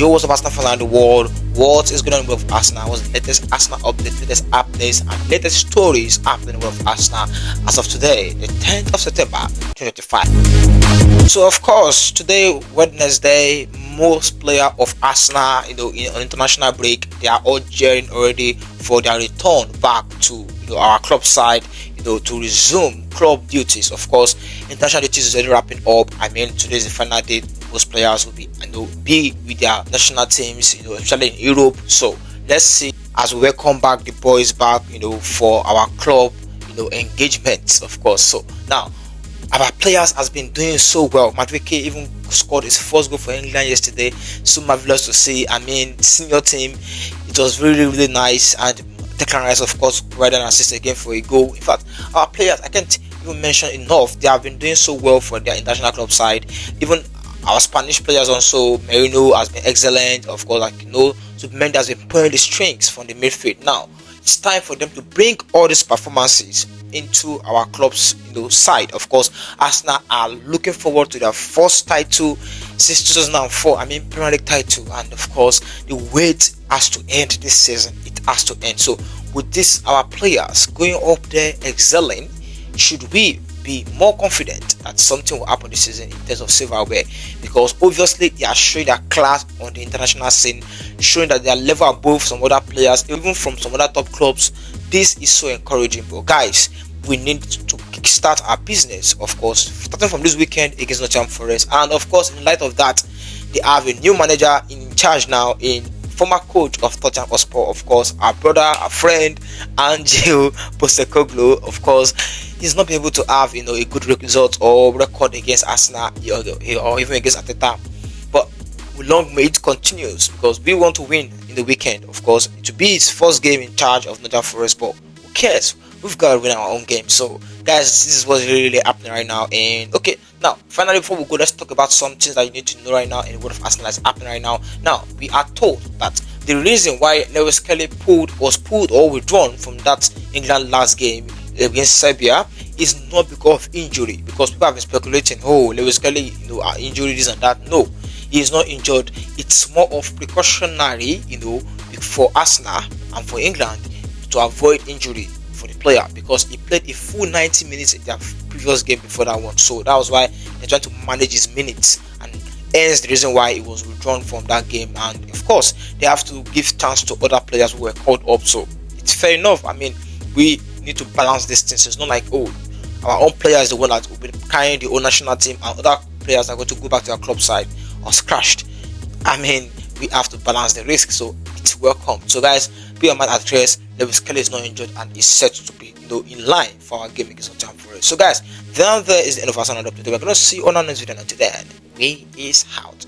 Yo, what's up, Arsenal fans around the world? What is going on with Arsenal? What's the latest Arsenal updates, latest updates, and latest stories happening with Arsenal as of today, the 10th of September 2025. So, of course, today, Wednesday, most players of Arsenal, on international break, they are all jeering already for their return back to our club side, to resume club duties. Of course, international duties is already wrapping up. I mean, today is the final day. Most players will be with their national teams, especially in Europe. So let's see as we welcome back the boys back, for our club, engagements, of course. So now our players has been doing so well. Madueke even scored his first goal for England yesterday. So marvelous to see. I mean, senior team, it was really nice. And Declan Rice, of course, provided an assist again for a goal. In fact, our players, I can't even mention enough. They have been doing so well for their international club side. Even our Spanish players also, Merino has been excellent. Of course, Zubimendi has been pulling the strings from the midfield. Now, it's time for them to bring all these performances into our club's side. Of course, Arsenal are looking forward to their first title since 2004. I mean, Premier League title, and of course, the wait has to end this season. It has to end. So, with this, our players going up there excelling, should we be more confident that something will happen this season in terms of silverware? Because obviously they are showing their class on the international scene, showing that they are level above some other players, even from some other top clubs. This is so encouraging. But guys, we need to kickstart our business, of course, starting from this weekend against Nottingham Forest. And of course, in light of that, they have a new manager in charge now, in former coach of Tottenham Hotspur, of course, our brother, our friend, Angel Postecoglou. Of course, he's not been able to have a good result or record against Arsenal or even against Ateta. But long may it continues, because we want to win in the weekend. Of course, to be his first game in charge of Nottingham Forest, but who cares? We've got to win our own game. So guys, this is what's really happening right now. And okay, now finally, before we go, let's talk about some things that you need to know right now in the world of Arsenal that's happening right now. Now, we are told that the reason why Lewis Kelly was pulled or withdrawn from that England last game against Serbia is not because of injury, because people have been speculating, Lewis Kelly, injury, this and that. No, he is not injured. It's more of precautionary, for Arsenal and for England to avoid injury for the player, because he played a full 90 minutes in their previous game before that one. So that was why they're trying to manage his minutes, and hence the reason why he was withdrawn from that game. And of course, they have to give chance to other players who were called up. So it's fair enough. I mean, we need to balance these things. It's not like, our own player is the one that will be carrying the whole national team, and other players are going to go back to their club side or scratched. I mean, we have to balance the risk, so it's welcome. So guys, be on my address. Lewis Kelly is not injured and is set to be in line for our game against Nottingham Forest. So guys, there is the end of our Arsenal update. We're going to see you on our next video. Until then, we is out.